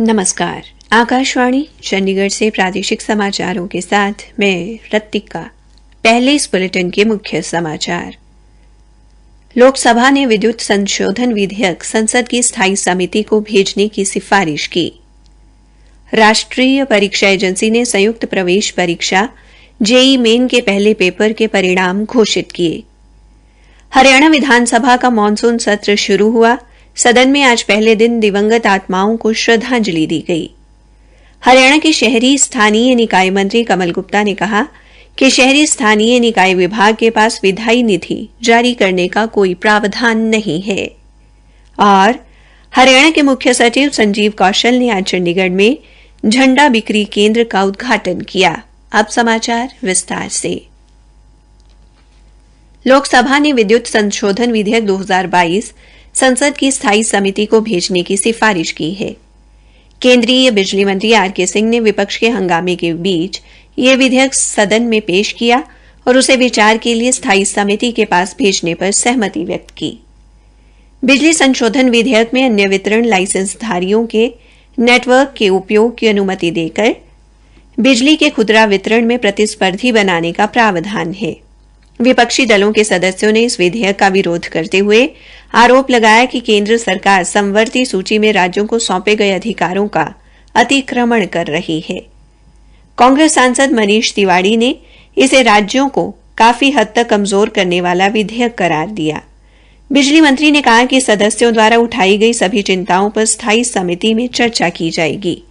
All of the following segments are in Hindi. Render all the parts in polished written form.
नमस्कार। आकाशवाणी चंडीगढ़ से प्रादेशिक समाचारों के साथ मैं रत्तिका। पहले इस बुलेटिन के मुख्य समाचार। लोकसभा ने विद्युत संशोधन विधेयक संसद की स्थायी समिति को भेजने की सिफारिश की। राष्ट्रीय परीक्षा एजेंसी ने संयुक्त प्रवेश परीक्षा जेईई मेन के पहले पेपर के परिणाम घोषित किए। हरियाणा विधानसभा का मानसून सत्र शुरू हुआ। सदन में आज पहले दिन दिवंगत आत्माओं को श्रद्धांजलि दी गई। हरियाणा के शहरी स्थानीय निकाय मंत्री कमल गुप्ता ने कहा कि शहरी स्थानीय निकाय विभाग के पास विधायी निधि जारी करने का कोई प्रावधान नहीं है। और हरियाणा के मुख्य सचिव संजीव कौशल ने आज चंडीगढ़ में झंडा बिक्री केंद्र का उद्घाटन किया। अब समाचार विस्तार से। लोकसभा ने विद्युत संशोधन विधेयक 2022 संसद की स्थायी समिति को भेजने की सिफारिश की है। केंद्रीय बिजली मंत्री आर.के. सिंह ने विपक्ष के हंगामे के बीच यह विधेयक सदन में पेश किया और उसे विचार के लिए स्थायी समिति के पास भेजने पर सहमति व्यक्त की। बिजली संशोधन विधेयक में अन्य वितरण लाइसेंसधारियों के नेटवर्क के उपयोग की अनुमति देकर बिजली के खुदरा वितरण में प्रतिस्पर्धी बनाने का प्रावधान है। विपक्षी दलों के सदस्यों ने इस विधेयक का विरोध करते हुए आरोप लगाया कि केंद्र सरकार समवर्ती सूची में राज्यों को सौंपे गए अधिकारों का अतिक्रमण कर रही है। कांग्रेस सांसद मनीष तिवाड़ी ने इसे राज्यों को काफी हद तक कमजोर करने वाला विधेयक करार दिया। बिजली मंत्री ने कहा कि सदस्यों द्वारा उठाई गई सभी चिंताओं पर स्थायी समिति में चर्चा की जाएगी।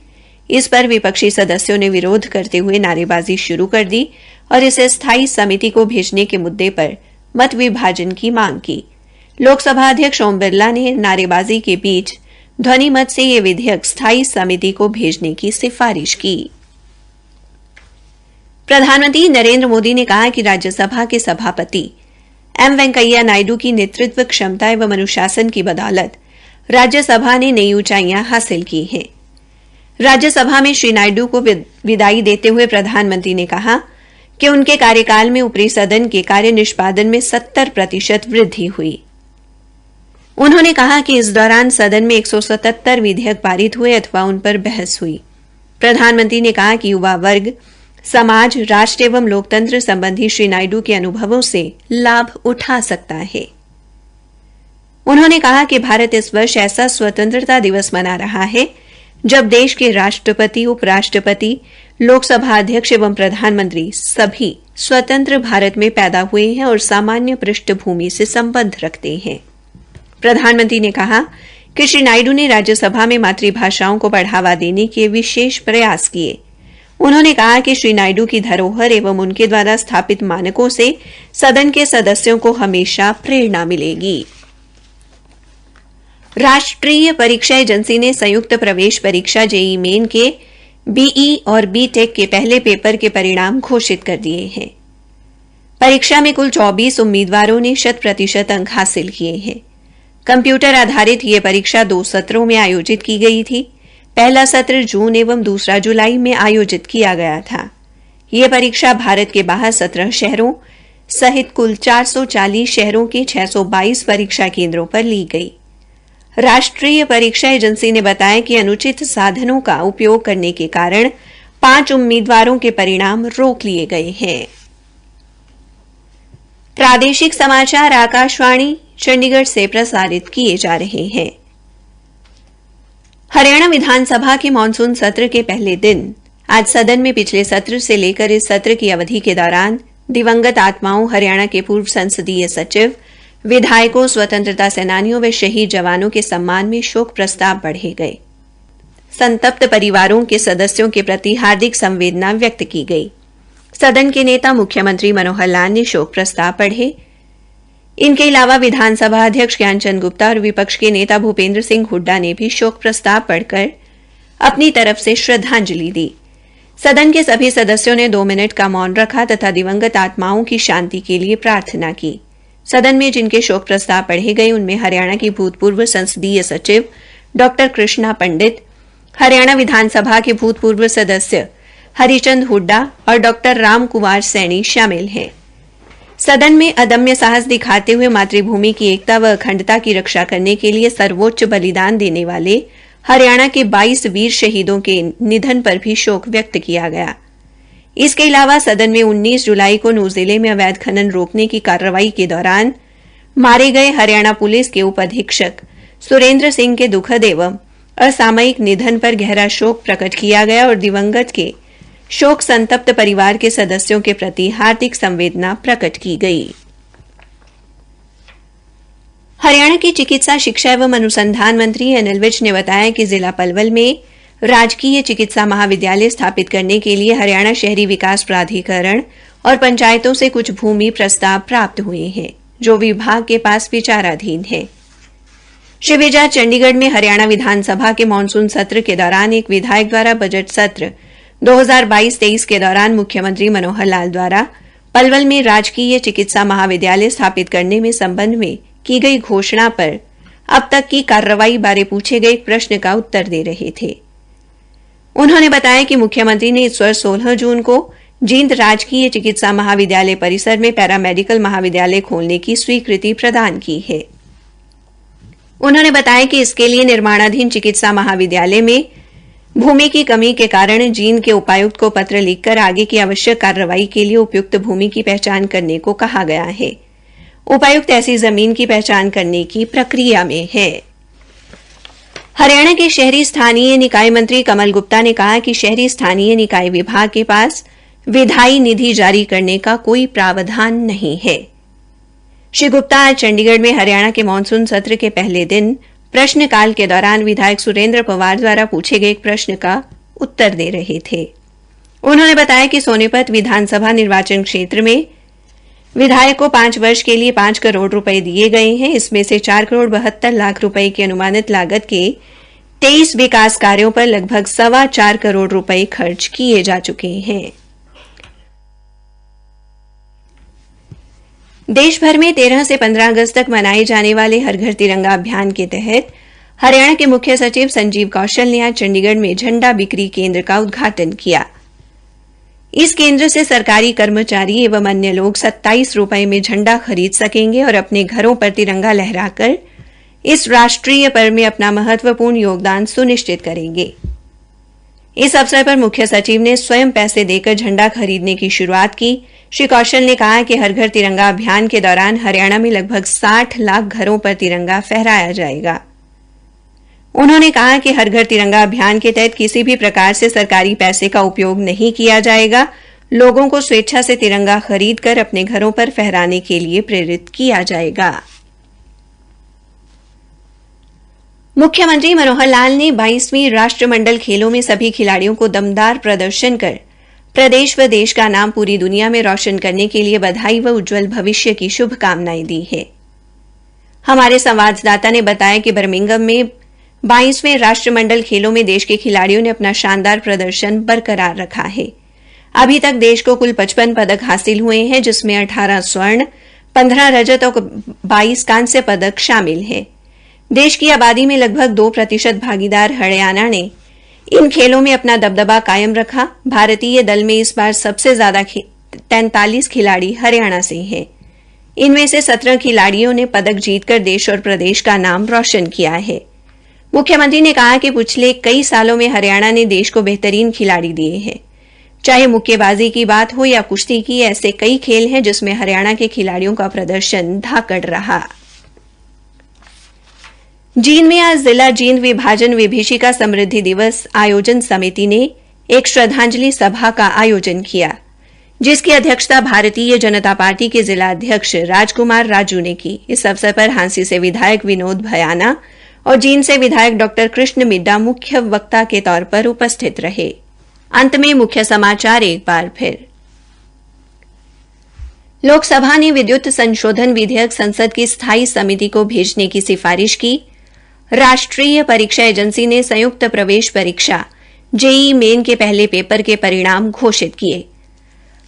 इस पर विपक्षी सदस्यों ने विरोध करते हुए नारेबाजी शुरू कर दी और इसे स्थायी समिति को भेजने के मुद्दे पर मत विभाजन की मांग की। लोकसभा अध्यक्ष ओम बिरला ने नारेबाजी के बीच ध्वनि मत से यह विधेयक स्थायी समिति को भेजने की सिफारिश की। प्रधानमंत्री नरेंद्र मोदी ने कहा कि राज्यसभा के सभापति एम वेंकैया नायडू की नेतृत्व क्षमता एवं अनुशासन की बदौलत राज्यसभा ने नई ऊंचाइयां हासिल की हैं। राज्यसभा में श्री नायडू को विदाई देते हुए प्रधानमंत्री ने कहा कि उनके कार्यकाल में ऊपरी सदन के कार्य निष्पादन में 70% वृद्धि हुई। उन्होंने कहा कि इस दौरान सदन में 177 विधेयक पारित हुए अथवा उन पर बहस हुई। प्रधानमंत्री ने कहा कि युवा वर्ग, समाज, राष्ट्र एवं लोकतंत्र संबंधी श्री नायडू के अनुभवों से लाभ उठा सकता है। उन्होंने कहा कि भारत इस वर्ष ऐसा स्वतंत्रता दिवस मना रहा है जब देश के राष्ट्रपति, उपराष्ट्रपति, लोकसभा अध्यक्ष एवं प्रधानमंत्री सभी स्वतंत्र भारत में पैदा हुए हैं और सामान्य पृष्ठभूमि से संबंध रखते हैं। प्रधानमंत्री ने कहा कि श्री नायडू ने राज्यसभा में मातृभाषाओं को बढ़ावा देने के विशेष प्रयास किए। उन्होंने कहा कि श्री नायडू की धरोहर एवं उनके द्वारा स्थापित मानकों से सदन के सदस्यों को हमेशा प्रेरणा मिलेगी। राष्ट्रीय परीक्षा एजेंसी ने संयुक्त प्रवेश परीक्षा जेईई मेन के बीई और बीटेक के पहले पेपर के परिणाम घोषित कर दिए हैं। परीक्षा में कुल 24 उम्मीदवारों ने 100% अंक हासिल किए हैं। कंप्यूटर आधारित यह परीक्षा 2 सत्रों में आयोजित की गई थी। पहला सत्र जून एवं दूसरा जुलाई में आयोजित किया गया था। यह परीक्षा भारत के बाहर 17 शहरों सहित कुल 440 शहरों के 622 परीक्षा केंद्रों पर ली गई। राष्ट्रीय परीक्षा एजेंसी ने बताया कि अनुचित साधनों का उपयोग करने के कारण 5 उम्मीदवारों के परिणाम रोक लिए गए हैं। प्रादेशिक समाचार आकाशवाणी चंडीगढ़ से प्रसारित किए जा रहे हैं। हरियाणा विधानसभा के मानसून सत्र के पहले दिन आज सदन में पिछले सत्र से लेकर इस सत्र की अवधि के दौरान दिवंगत आत्माओं, हरियाणा के पूर्व संसदीय सचिव, विधायकों, स्वतंत्रता सेनानियों व शहीद जवानों के सम्मान में शोक प्रस्ताव पढ़े गए। संतप्त परिवारों के सदस्यों के प्रति हार्दिक संवेदना व्यक्त की गई। सदन के नेता मुख्यमंत्री मनोहर लाल ने शोक प्रस्ताव पढ़े। इनके अलावा विधानसभा अध्यक्ष ज्ञानचंद गुप्ता और विपक्ष के नेता भूपेंद्र सिंह हुड्डा ने भी शोक प्रस्ताव पढ़कर अपनी तरफ से श्रद्धांजलि दी। सदन के सभी सदस्यों ने 2 मिनट का मौन रखा तथा दिवंगत आत्माओं की शांति के लिए प्रार्थना की। सदन में जिनके शोक प्रस्ताव पढ़े गए उनमें हरियाणा की भूतपूर्व संसदीय सचिव डॉक्टर कृष्णा पंडित, हरियाणा विधानसभा के भूतपूर्व सदस्य हरिचंद हुड्डा और डॉक्टर राम कुमार सैनी शामिल हैं। सदन में अदम्य साहस दिखाते हुए मातृभूमि की एकता व अखंडता की रक्षा करने के लिए सर्वोच्च बलिदान देने वाले हरियाणा के 22 वीर शहीदों के निधन पर भी शोक व्यक्त किया गया। इसके अलावा सदन में 19 जुलाई को नूंह जिले में अवैध खनन रोकने की कार्रवाई के दौरान मारे गए हरियाणा पुलिस के उप अधीक्षक सुरेंद्र सिंह के दुखद एवं असामयिक निधन पर गहरा शोक प्रकट किया गया और दिवंगत के शोक संतप्त परिवार के सदस्यों के प्रति हार्दिक संवेदना प्रकट की गई। हरियाणा के चिकित्सा शिक्षा एवं अनुसंधान मंत्री अनिल विज ने बताया कि जिला पलवल में राजकीय चिकित्सा महाविद्यालय स्थापित करने के लिए हरियाणा शहरी विकास प्राधिकरण और पंचायतों से कुछ भूमि प्रस्ताव प्राप्त हुए हैं, जो विभाग के पास विचाराधीन है। श्री विज आज चंडीगढ़ में हरियाणा विधानसभा के मानसून सत्र के दौरान एक विधायक द्वारा बजट सत्र 2022-23 के दौरान मुख्यमंत्री मनोहर लाल द्वारा पलवल में राजकीय चिकित्सा महाविद्यालय स्थापित करने में संबंध में की गई घोषणा पर अब तक की कार्रवाई बारे पूछे गए एक प्रश्न का उत्तर दे रहे थे। उन्होंने बताया कि मुख्यमंत्री ने इस वर्ष 16 जून को जींद राजकीय चिकित्सा महाविद्यालय परिसर में पैरामेडिकल महाविद्यालय खोलने की स्वीकृति प्रदान की है। उन्होंने बताया कि इसके लिए निर्माणाधीन चिकित्सा महाविद्यालय में भूमि की कमी के कारण जींद के उपायुक्त को पत्र लिखकर आगे की आवश्यक कार्रवाई के लिए उपयुक्त भूमि की पहचान करने को कहा गया है। उपायुक्त ऐसी जमीन की पहचान करने की प्रक्रिया में है। हरियाणा के शहरी स्थानीय निकाय मंत्री कमल गुप्ता ने कहा कि शहरी स्थानीय निकाय विभाग के पास विधायी निधि जारी करने का कोई प्रावधान नहीं है। श्री गुप्ता आज चंडीगढ़ में हरियाणा के मानसून सत्र के पहले दिन प्रश्नकाल के दौरान विधायक सुरेंद्र पवार द्वारा पूछे गए एक प्रश्न का उत्तर दे रहे थे। उन्होंने बताया कि सोनीपत विधानसभा निर्वाचन क्षेत्र में विधायक को 5 वर्ष के लिए 5 करोड़ रुपए दिए गए हैं। इसमें से 4 करोड़ 72 लाख रुपए की अनुमानित लागत के 23 विकास कार्यों पर लगभग 4.25 करोड़ रुपए खर्च किए जा चुके हैं। देश भर में 13 से 15 अगस्त तक मनाए जाने वाले हर घर तिरंगा अभियान के तहत हरियाणा के मुख्य सचिव संजीव कौशल ने आज चंडीगढ़ में झंडा बिक्री केंद्र का उद्घाटन किया। इस केंद्र से सरकारी कर्मचारी एवं अन्य लोग 27 रुपए में झंडा खरीद सकेंगे और अपने घरों पर तिरंगा लहराकर इस राष्ट्रीय पर्व में अपना महत्वपूर्ण योगदान सुनिश्चित करेंगे। इस अवसर पर मुख्य सचिव ने स्वयं पैसे देकर झंडा खरीदने की शुरुआत की। श्री कौशल ने कहा कि हर घर तिरंगा अभियान के दौरान हरियाणा में लगभग 60 लाख घरों पर तिरंगा फहराया जाएगा। उन्होंने कहा कि हर घर तिरंगा अभियान के तहत किसी भी प्रकार से सरकारी पैसे का उपयोग नहीं किया जाएगा। लोगों को स्वेच्छा से तिरंगा खरीदकर अपने घरों पर फहराने के लिए प्रेरित किया जाएगा। मुख्यमंत्री मनोहर लाल ने 22वीं राष्ट्रमंडल खेलों में सभी खिलाड़ियों को दमदार प्रदर्शन कर प्रदेश व देश का नाम पूरी दुनिया में रोशन करने के लिए बधाई व उज्जवल भविष्य की शुभकामनाएं दी है। हमारे संवाददाता ने बताया कि बर्मिंघम में 22वें राष्ट्रमंडल खेलों में देश के खिलाड़ियों ने अपना शानदार प्रदर्शन बरकरार रखा है। अभी तक देश को कुल 55 पदक हासिल हुए हैं, जिसमें 18 स्वर्ण, 15 रजत और 22 कांस्य पदक शामिल हैं। देश की आबादी में लगभग 2% भागीदार हरियाणा ने इन खेलों में अपना दबदबा कायम रखा। भारतीय दल में इस बार सबसे ज्यादा 43 खिलाड़ी हरियाणा से हैं। इनमें से 17 खिलाड़ियों ने पदक जीतकर देश और प्रदेश का नाम रोशन किया है। मुख्यमंत्री ने कहा कि पिछले कई सालों में हरियाणा ने देश को बेहतरीन खिलाड़ी दिए हैं। चाहे मुक्केबाजी की बात हो या कुश्ती की, ऐसे कई खेल हैं जिसमें हरियाणा के खिलाड़ियों का प्रदर्शन धाकड़ रहा। जींद में आज जिला जींद विभाजन विभीषिका समृद्धि दिवस आयोजन समिति ने एक श्रद्धांजलि सभा का आयोजन किया, जिसकी अध्यक्षता भारतीय जनता पार्टी के जिला अध्यक्ष राजकुमार राजू ने की। इस अवसर पर हांसी से विधायक विनोद भयाना और जींद से विधायक डॉक्टर कृष्ण मिड्डा मुख्य वक्ता के तौर पर उपस्थित रहे। अंत में मुख्य समाचार एक बार फिर। लोकसभा ने विद्युत संशोधन विधेयक संसद की स्थायी समिति को भेजने की सिफारिश की। राष्ट्रीय परीक्षा एजेंसी ने संयुक्त प्रवेश परीक्षा जेईई मेन के पहले पेपर के परिणाम घोषित किए।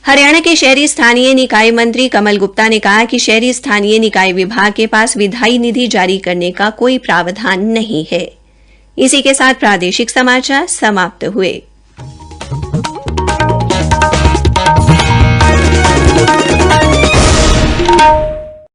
हरियाणा के शहरी स्थानीय निकाय मंत्री कमल गुप्ता ने कहा कि शहरी स्थानीय निकाय विभाग के पास विधायी निधि जारी करने का कोई प्रावधान नहीं है। इसी के साथ प्रादेशिक समाचार समाप्त हुए।